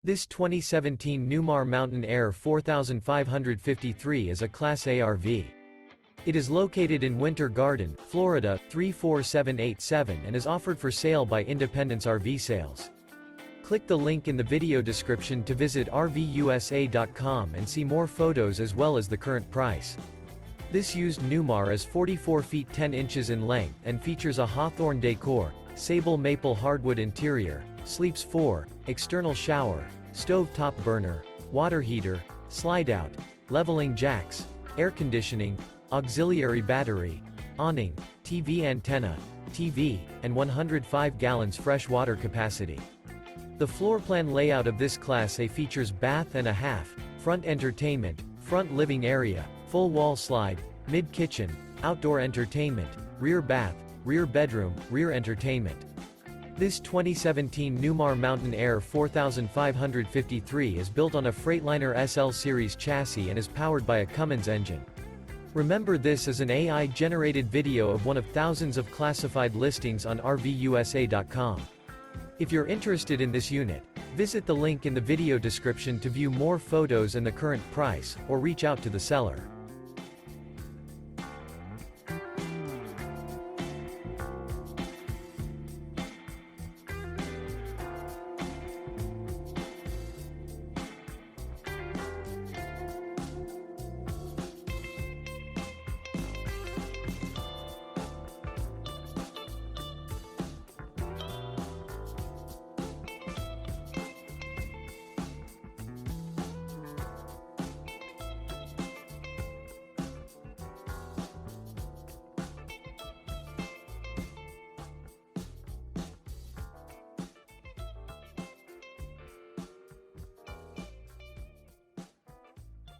This 2017 Newmar Mountain Aire 4553 is a Class A RV. It is located in Winter Garden, Florida, 34787 and is offered for sale by Independence RV Sales. Click the link in the video description to visit RVUSA.com and see more photos as well as the current price. This used Newmar is 44 feet 10 inches in length and features a Hawthorne Decor, Sable Maple Hardwood interior, sleeps 4, external shower, stove top burner, water heater, slide-out, leveling jacks, air conditioning, auxiliary battery, awning, TV antenna, TV, and 105 gallons fresh water capacity. The floor plan layout of this Class A features bath and a half, front entertainment, front living area, full wall slide, mid-kitchen, outdoor entertainment, rear bath, rear bedroom, rear entertainment. This 2017 Newmar Mountain Aire 4553 is built on a Freightliner SL Series chassis and is powered by a Cummins engine. Remember, this is an AI-generated video of one of thousands of classified listings on RVUSA.com. If you're interested in this unit, visit the link in the video description to view more photos and the current price, or reach out to the seller.